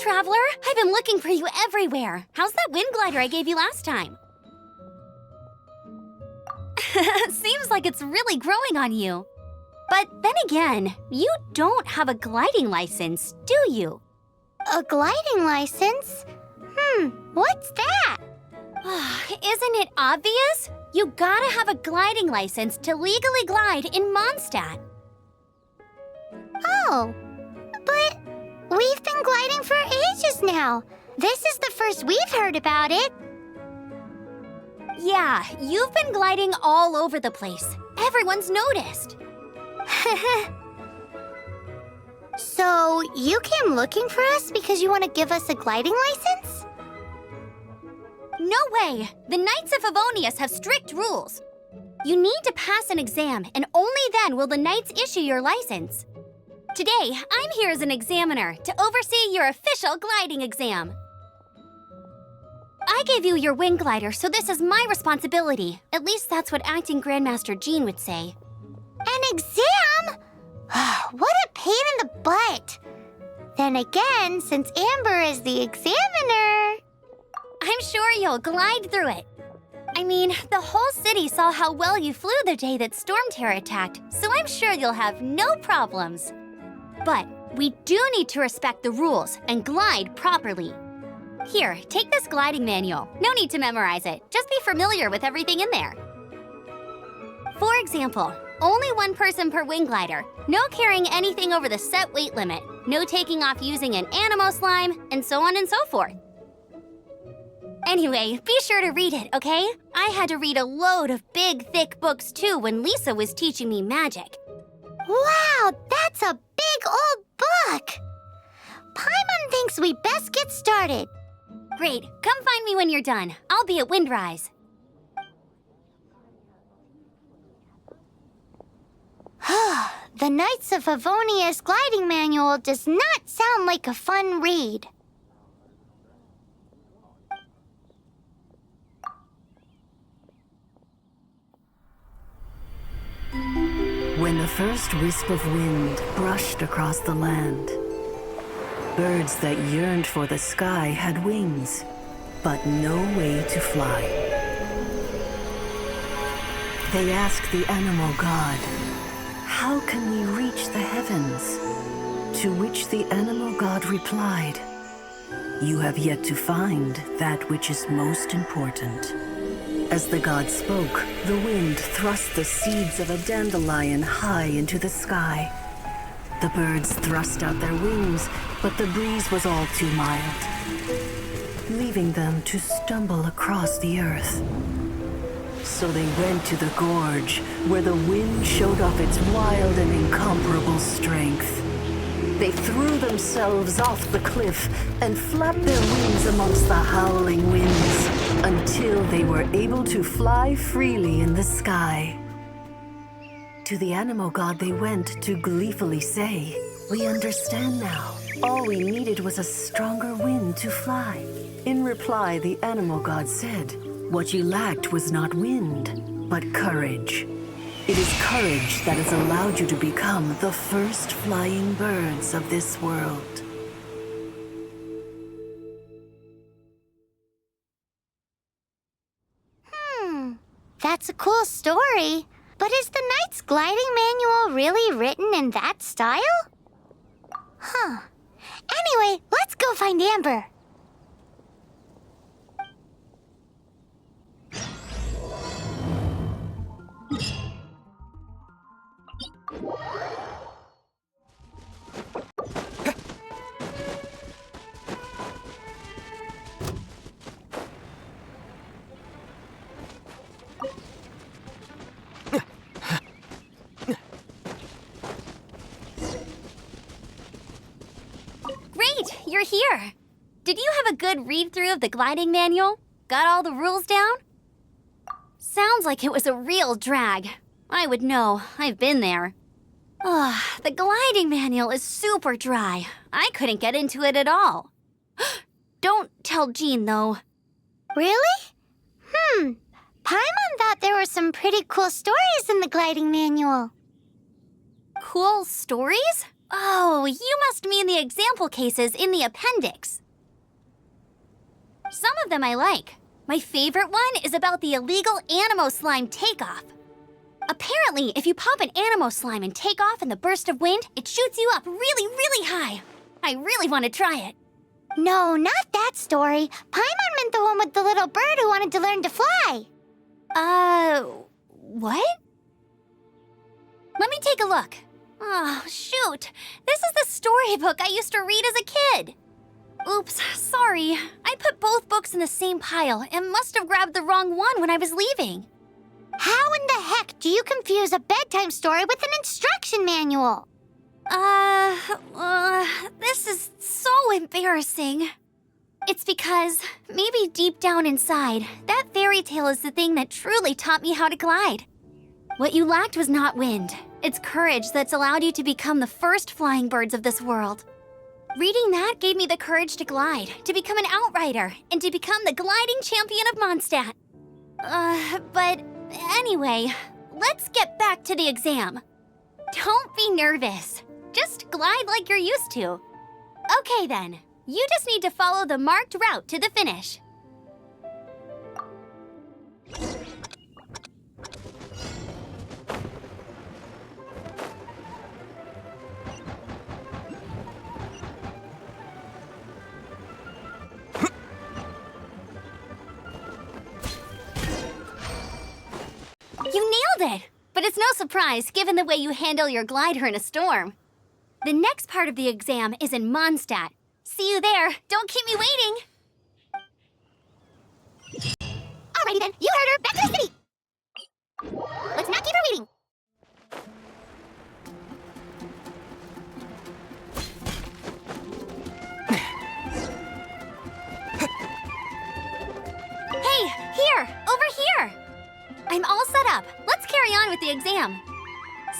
Traveler! I've been looking for you everywhere. How's that wind glider I gave you last time? Seems like it's really growing on you. But then again, you don't have a gliding license, do you? A gliding license? What's that? Isn't it obvious? You gotta have a gliding license to legally glide in Mondstadt. Oh, but we've been gliding for ages now. This is the first we've heard about it. Yeah, you've been gliding all over the place. Everyone's noticed. So, you came looking for us because you want to give us a gliding license? No way! The Knights of Favonius have strict rules. You need to pass an exam, and only then will the Knights issue your license. Today, I'm here as an examiner to oversee your official gliding exam. I gave you your wing glider, so this is my responsibility. At least that's what Acting Grandmaster Jean would say. An exam? What a pain in the butt. Then again, since Amber is the examiner... I'm sure you'll glide through it. I mean, the whole city saw how well you flew the day that Storm Terror attacked, so I'm sure you'll have no problems. But we do need to respect the rules and glide properly. Here, take this gliding manual. No need to memorize it. Just be familiar with everything in there. For example, only one person per wing glider, no carrying anything over the set weight limit, no taking off using an Animo slime, and so on and so forth. Anyway, be sure to read it, okay? I had to read a load of big, thick books too when Lisa was teaching me magic. Wow, that's a big old book! Paimon thinks we best get started. Great, come find me when you're done. I'll be at Windrise. The Knights of Favonius gliding manual does not sound like a fun read. When the first wisp of wind brushed across the land, birds that yearned for the sky had wings, but no way to fly. They asked the animal god, "How can we reach the heavens?" To which the animal god replied, "You have yet to find that which is most important." As the god spoke, the wind thrust the seeds of a dandelion high into the sky. The birds thrust out their wings, but the breeze was all too mild, leaving them to stumble across the earth. So they went to the gorge, where the wind showed off its wild and incomparable strength. They threw themselves off the cliff and flapped their wings amongst the howling winds until they were able to fly freely in the sky. To the animal god they went to gleefully say, "We understand now. All we needed was a stronger wind to fly." In reply, the animal god said, "What you lacked was not wind, but courage. It is courage that has allowed you to become the first flying birds of this world." That's a cool story. But is the Knight's gliding manual really written in that style? Anyway, let's go find Amber. You're here. Did you have a good read-through of the gliding manual? Got all the rules down? Sounds like it was a real drag. I would know. I've been there. The gliding manual is super dry. I couldn't get into it at all. Don't tell Jean, though. Really? Paimon thought there were some pretty cool stories in the gliding manual. Cool stories? Oh, you must mean the example cases in the appendix. Some of them I like. My favorite one is about the illegal Animo Slime takeoff. Apparently, if you pop an Animo Slime and take off in the burst of wind, it shoots you up really, really high. I really want to try it. No, not that story. Paimon meant the one with the little bird who wanted to learn to fly. What? Let me take a look. Oh, shoot. This is the storybook I used to read as a kid. Oops, sorry. I put both books in the same pile and must have grabbed the wrong one when I was leaving. How in the heck do you confuse a bedtime story with an instruction manual? This is so embarrassing. It's because, maybe deep down inside, that fairy tale is the thing that truly taught me how to glide. What you lacked was not wind. It's courage that's allowed you to become the first flying birds of this world. Reading that gave me the courage to glide, to become an outrider, and to become the gliding champion of Mondstadt. But anyway, let's get back to the exam. Don't be nervous. Just glide like you're used to. Okay then, you just need to follow the marked route to the finish. You nailed it! But it's no surprise given the way you handle your glider in a storm. The next part of the exam is in Mondstadt. See you there. Don't keep me waiting. Alrighty then, you heard her. Back to the city. Let's not keep her waiting. Hey, here! Over here! I'm all set up. Let's carry on with the exam.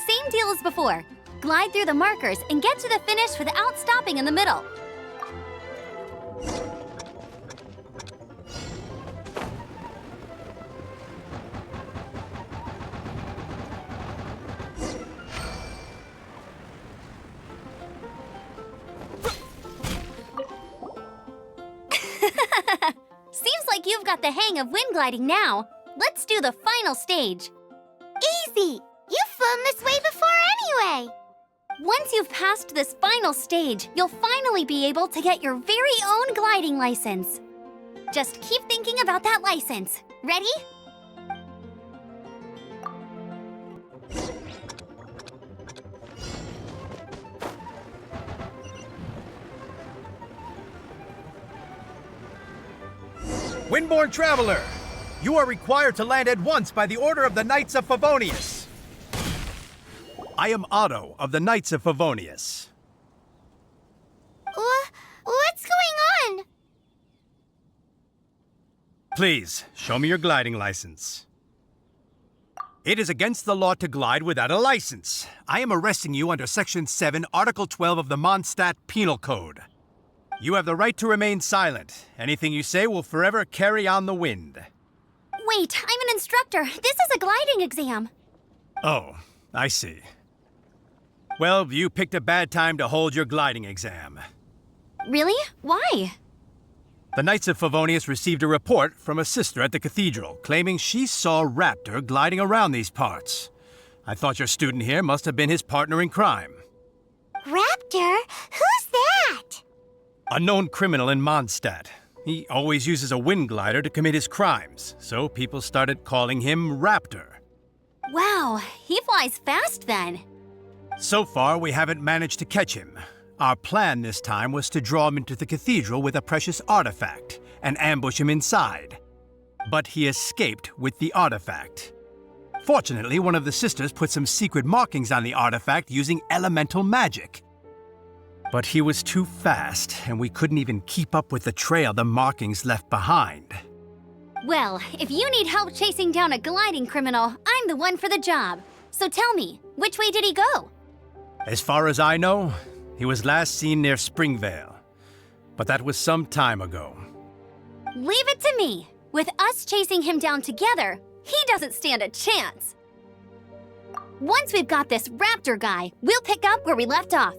Same deal as before. Glide through the markers and get to the finish without stopping in the middle. Seems like you've got the hang of wind gliding now. Let's do the final stage. Easy! You've flown this way before anyway. Once you've passed this final stage, you'll finally be able to get your very own gliding license. Just keep thinking about that license. Ready? Windborne Traveler, you are required to land at once by the order of the Knights of Favonius. I am Otto of the Knights of Favonius. What's going on? Please, show me your gliding license. It is against the law to glide without a license. I am arresting you under Section 7, Article 12 of the Mondstadt Penal Code. You have the right to remain silent. Anything you say will forever carry on the wind. Wait, I'm an instructor. This is a gliding exam. Oh, I see. Well, you picked a bad time to hold your gliding exam. Really? Why? The Knights of Favonius received a report from a sister at the cathedral claiming she saw Raptor gliding around these parts. I thought your student here must have been his partner in crime. Raptor? Who's that? A known criminal in Mondstadt. He always uses a wind glider to commit his crimes, so people started calling him Raptor. Wow, he flies fast then. So far, we haven't managed to catch him. Our plan this time was to draw him into the cathedral with a precious artifact and ambush him inside. But he escaped with the artifact. Fortunately, one of the sisters put some secret markings on the artifact using elemental magic. But he was too fast, and we couldn't even keep up with the trail the markings left behind. Well, if you need help chasing down a gliding criminal, I'm the one for the job. So tell me, which way did he go? As far as I know, he was last seen near Springvale. But that was some time ago. Leave it to me. With us chasing him down together, he doesn't stand a chance. Once we've got this Raptor guy, we'll pick up where we left off.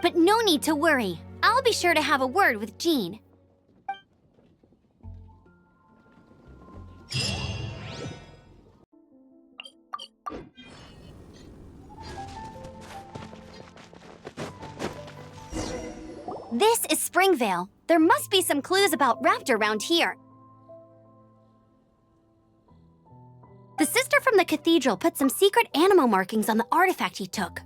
But no need to worry. I'll be sure to have a word with Jean. This is Springvale. There must be some clues about Raptor around here. The sister from the cathedral put some secret animal markings on the artifact he took.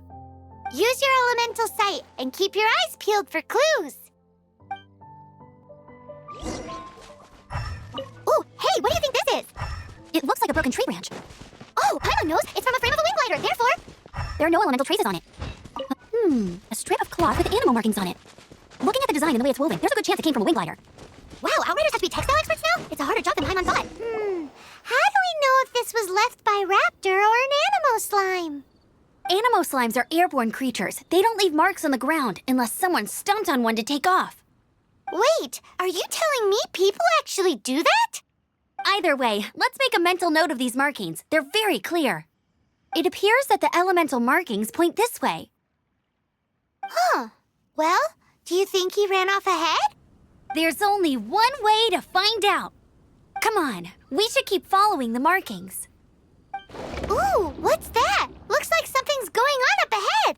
Use your elemental sight and keep your eyes peeled for clues. Ooh, hey, what do you think this is? It looks like a broken tree branch. Oh, Paimon knows. It's from a frame of a wing glider, therefore. There are no elemental traces on it. A strip of cloth with animal markings on it. Looking at the design and the way it's woven, there's a good chance it came from a wing glider. Wow, Outriders have to be textile experts now? It's a harder job than Paimon thought. How do we know if this was left by Raptor or an animal slime? Animo slimes are airborne creatures. They don't leave marks on the ground unless someone stomped on one to take off. Wait, are you telling me people actually do that? Either way, let's make a mental note of these markings. They're very clear. It appears that the elemental markings point this way. Huh. Well, do you think he ran off ahead? There's only one way to find out. Come on, we should keep following the markings. Ooh, what's that? Looks like something's going on up ahead.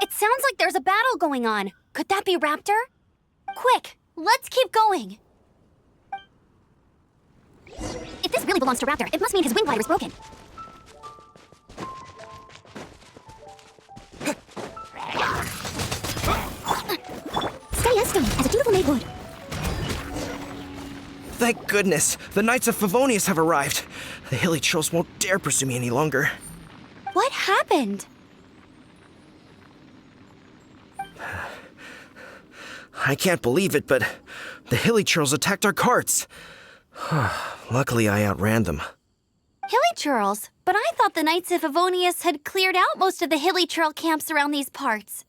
It sounds like there's a battle going on. Could that be Raptor? Quick, let's keep going. If this really belongs to Raptor, it must mean his wing glider is broken. Steady as stone, as a dutiful maid would. Thank goodness, the Knights of Favonius have arrived. The hilly trolls won't dare pursue me any longer. What happened? I can't believe it, but the hilly trolls attacked our carts. Luckily, I outran them. Hilly churls? But I thought the Knights of Favonius had cleared out most of the hilly churl camps around these parts.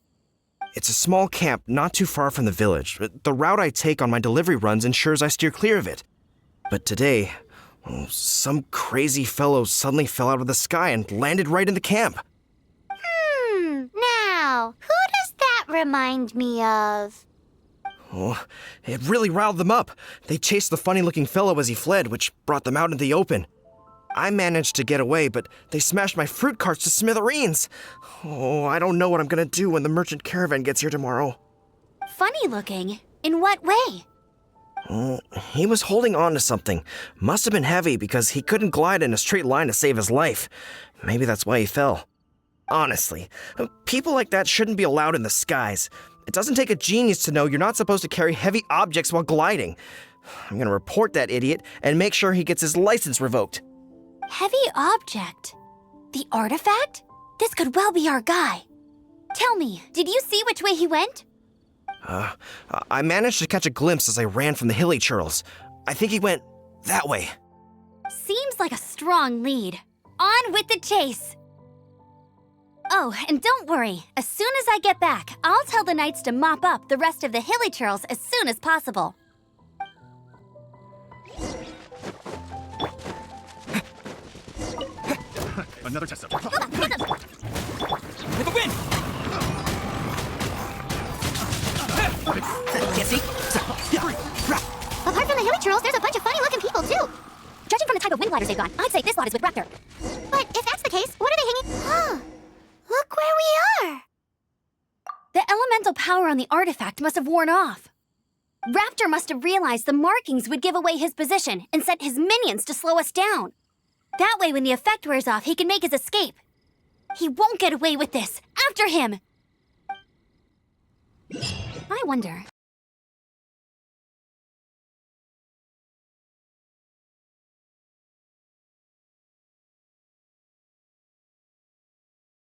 It's a small camp not too far from the village. The route I take on my delivery runs ensures I steer clear of it. But today, some crazy fellow suddenly fell out of the sky and landed right in the camp. Now, who does that remind me of? Oh, it really riled them up. They chased the funny-looking fellow as he fled, which brought them out into the open. I managed to get away, but they smashed my fruit carts to smithereens. Oh, I don't know what I'm gonna do when the merchant caravan gets here tomorrow. Funny looking? In what way? He was holding on to something. Must have been heavy because he couldn't glide in a straight line to save his life. Maybe that's why he fell. Honestly, people like that shouldn't be allowed in the skies. It doesn't take a genius to know you're not supposed to carry heavy objects while gliding. I'm gonna report that idiot and make sure he gets his license revoked. Heavy object? The artifact? This could well be our guy. Tell me, did you see which way he went? I managed to catch a glimpse as I ran from the hilly churls. I think he went that way. Seems like a strong lead. On with the chase! Oh, and don't worry. As soon as I get back, I'll tell the knights to mop up the rest of the hilly churls as soon as possible. Another test of... With the wind! Can't see? Apart from the hilly trolls, there's a bunch of funny-looking people, too. Judging from the type of wing gliders they've got, I'd say this lot is with Raptor. But if that's the case, what are they hanging? Huh. Look where we are. The elemental power on the artifact must have worn off. Raptor must have realized the markings would give away his position and sent his minions to slow us down. That way, when the effect wears off, he can make his escape. He won't get away with this. After him! I wonder,